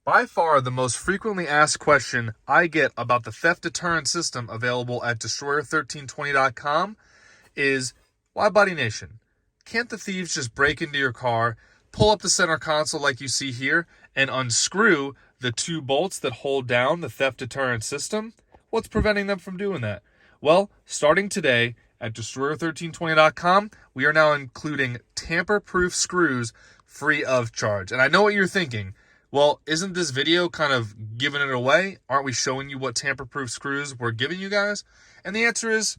By far, the most frequently asked question I get about the theft deterrent system available at Destroyer1320.com is, WideBody Nation, can't the thieves just break into your car, pull up the center console like you see here, and unscrew the two bolts that hold down the theft deterrent system? What's preventing them from doing that? Well, starting today at Destroyer1320.com, we are now including tamper-proof screws free of charge. And I know what you're thinking. Well, isn't this video kind of giving it away? Aren't we showing you what tamper-proof screws we're giving you guys? And the answer is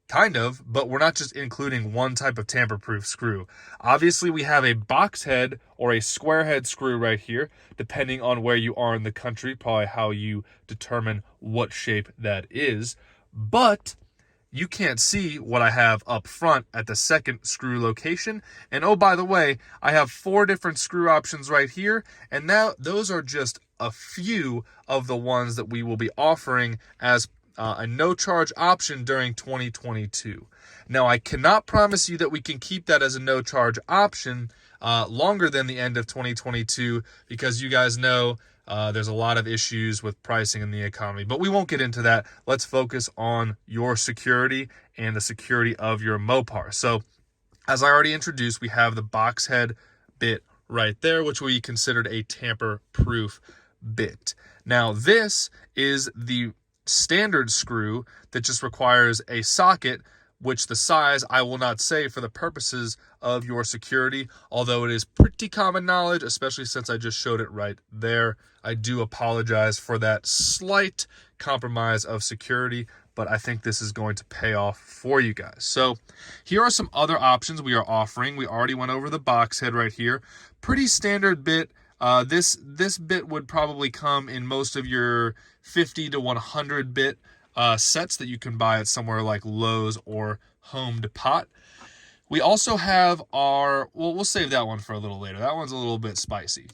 kind of, but we're not just including one type of tamper-proof screw. Obviously, we have a box head or a square head screw right here, depending on where you are in the country, probably how you determine what shape that is. But you can't see what I have up front at the second screw location. And oh, by the way, I have 4 different screw options right here. And now those are just a few of the ones that we will be offering as a no-charge option during 2022. Now, I cannot promise you that we can keep that as a no-charge option longer than the end of 2022 because you guys know there's a lot of issues with pricing in the economy, but we won't get into that. Let's focus on your security and the security of your Mopar. So, as I already introduced, we have the box head bit right there, which we considered a tamper-proof bit. Now, this is the standard screw that just requires a socket, which the size I will not say for the purposes of your security, although it is pretty common knowledge, especially since I just showed it right there. I do apologize for that slight compromise of security, but I think this is going to pay off for you guys. So here are some other options we are offering. We already went over the box head right here. Pretty standard bit. This bit would probably come in most of your 50 to 100 bit sets that you can buy at somewhere like Lowe's or Home Depot. We also have our, well, we'll save that one for a little later. That one's a little bit spicy.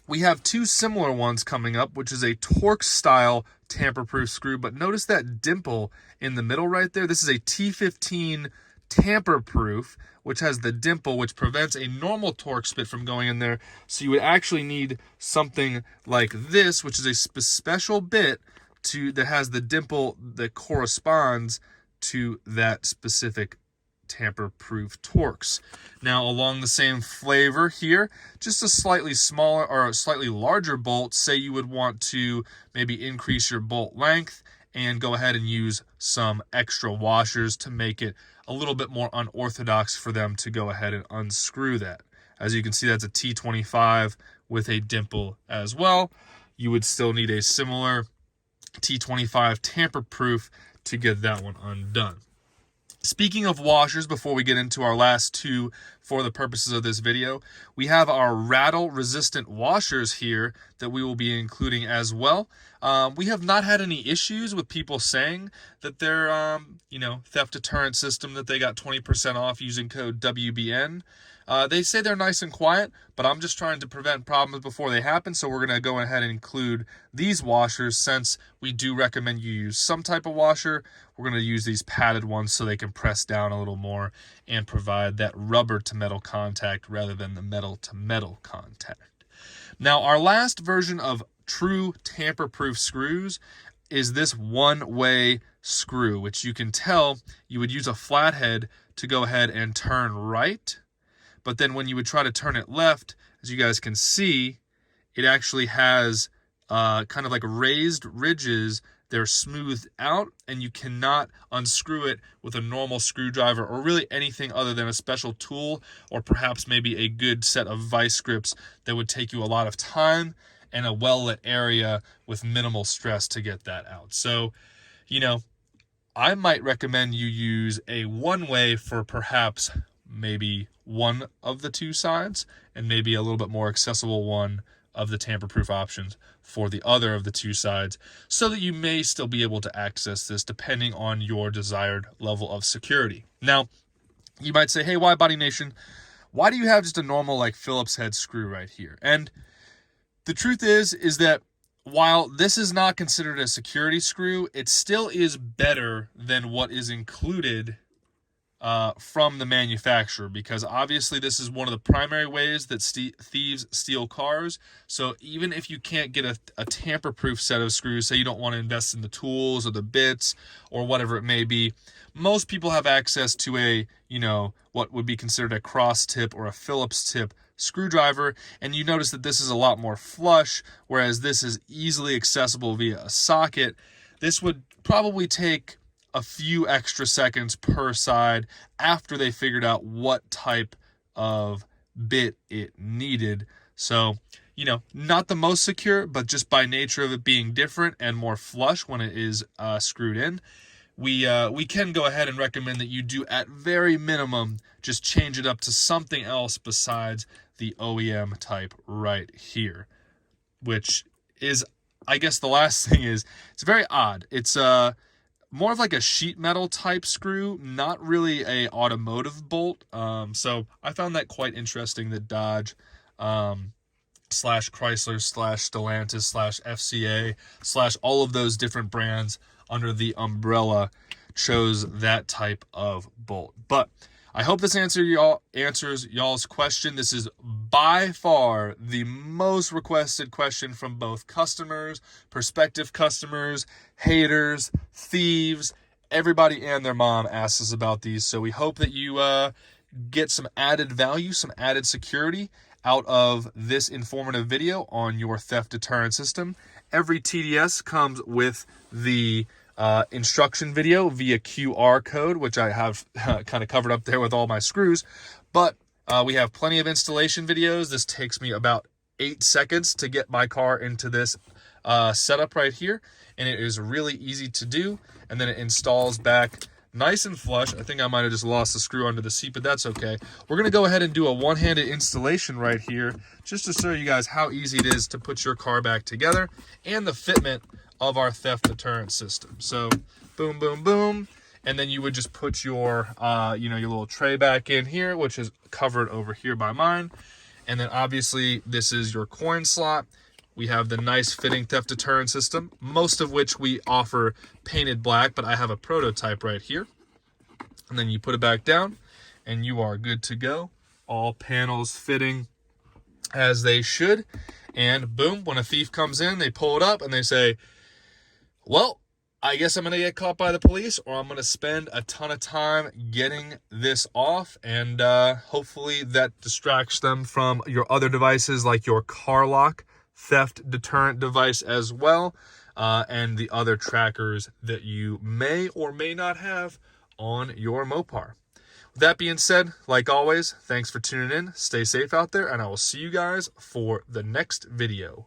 We have 2 similar ones coming up, which is a Torx style tamper-proof screw, but notice that dimple in the middle right there. This is a T15 tamper-proof, which has the dimple, which prevents a normal Torx bit from going in there. So you would actually need something like this, which is a special bit that has the dimple that corresponds to that specific tamper-proof Torx. Now, along the same flavor here, just a slightly smaller or a slightly larger bolt. Say you would want to maybe increase your bolt length and go ahead and use some extra washers to make it a little bit more unorthodox for them to go ahead and unscrew that. As you can see, that's a T25 with a dimple as well. You would still need a similar T25 tamper-proof to get that one undone. Speaking of washers, before we get into our last 2 for the purposes of this video, we have our rattle-resistant washers here that we will be including as well. We have not had any issues with people saying that their, theft deterrent system, that they got 20% off using code WBN. They say they're nice and quiet, but I'm just trying to prevent problems before they happen, so we're going to go ahead and include these washers. Since we do recommend you use some type of washer, we're going to use these padded ones so they can press down a little more and provide that rubber-to-metal contact rather than the metal-to-metal contact. Now, our last version of true tamper-proof screws is this one-way screw, which you can tell you would use a flathead to go ahead and turn right. But then when you would try to turn it left, as you guys can see, it actually has kind of like raised ridges. They're smoothed out, and you cannot unscrew it with a normal screwdriver or really anything other than a special tool or perhaps maybe a good set of vice grips that would take you a lot of time and a well-lit area with minimal stress to get that out. So, I might recommend you use a one-way for perhaps maybe one of the 2 sides and maybe a little bit more accessible one of the tamper-proof options for the other of the 2 sides, so that you may still be able to access this depending on your desired level of security. Now, you might say, hey, WideBody Nation, why do you have just a normal like Phillips head screw right here? And the truth is that while this is not considered a security screw, it still is better than what is included from the manufacturer, because obviously this is one of the primary ways that thieves steal cars. So even if you can't get a tamper-proof set of screws, say you don't want to invest in the tools or the bits or whatever it may be, most people have access to a, what would be considered a cross tip or a Phillips tip screwdriver, and you notice that this is a lot more flush, whereas this is easily accessible via a socket. This would probably take a few extra seconds per side after they figured out what type of bit it needed. So, not the most secure, but just by nature of it being different and more flush when it is screwed in, we can go ahead and recommend that you do, at very minimum, just change it up to something else besides the OEM type right here, which is, I guess the last thing is, it's very odd. It's more of like a sheet metal type screw, not really a automotive bolt. So I found that quite interesting that Dodge slash Chrysler slash Stellantis slash FCA slash all of those different brands under the umbrella chose that type of bolt. But I hope this answers y'all's question. This is by far the most requested question from both customers, prospective customers, haters, thieves. Everybody and their mom asks us about these. So we hope that you get some added value, some added security out of this informative video on your theft deterrent system. Every TDS comes with the instruction video via QR code, which I have kind of covered up there with all my screws, but we have plenty of installation videos. This takes me about 8 seconds to get my car into this setup right here, and it is really easy to do, and then it installs back nice and flush. I think I might have just lost the screw under the seat, but that's okay. We're going to go ahead and do a one-handed installation right here just to show you guys how easy it is to put your car back together and the fitment of our theft deterrent system. So boom, boom, boom, and then you would just put your your little tray back in here, which is covered over here by mine, and then obviously this is your coin slot. We have the nice fitting theft deterrent system, most of which we offer painted black, but I have a prototype right here. And then you put it back down and you are good to go. All panels fitting as they should. And boom, when a thief comes in, they pull it up and they say, well, I guess I'm going to get caught by the police, or I'm going to spend a ton of time getting this off. And hopefully that distracts them from your other devices like your car lock theft deterrent device as well, and the other trackers that you may or may not have on your Mopar. With that being said, like always, thanks for tuning in. Stay safe out there, and I will see you guys for the next video.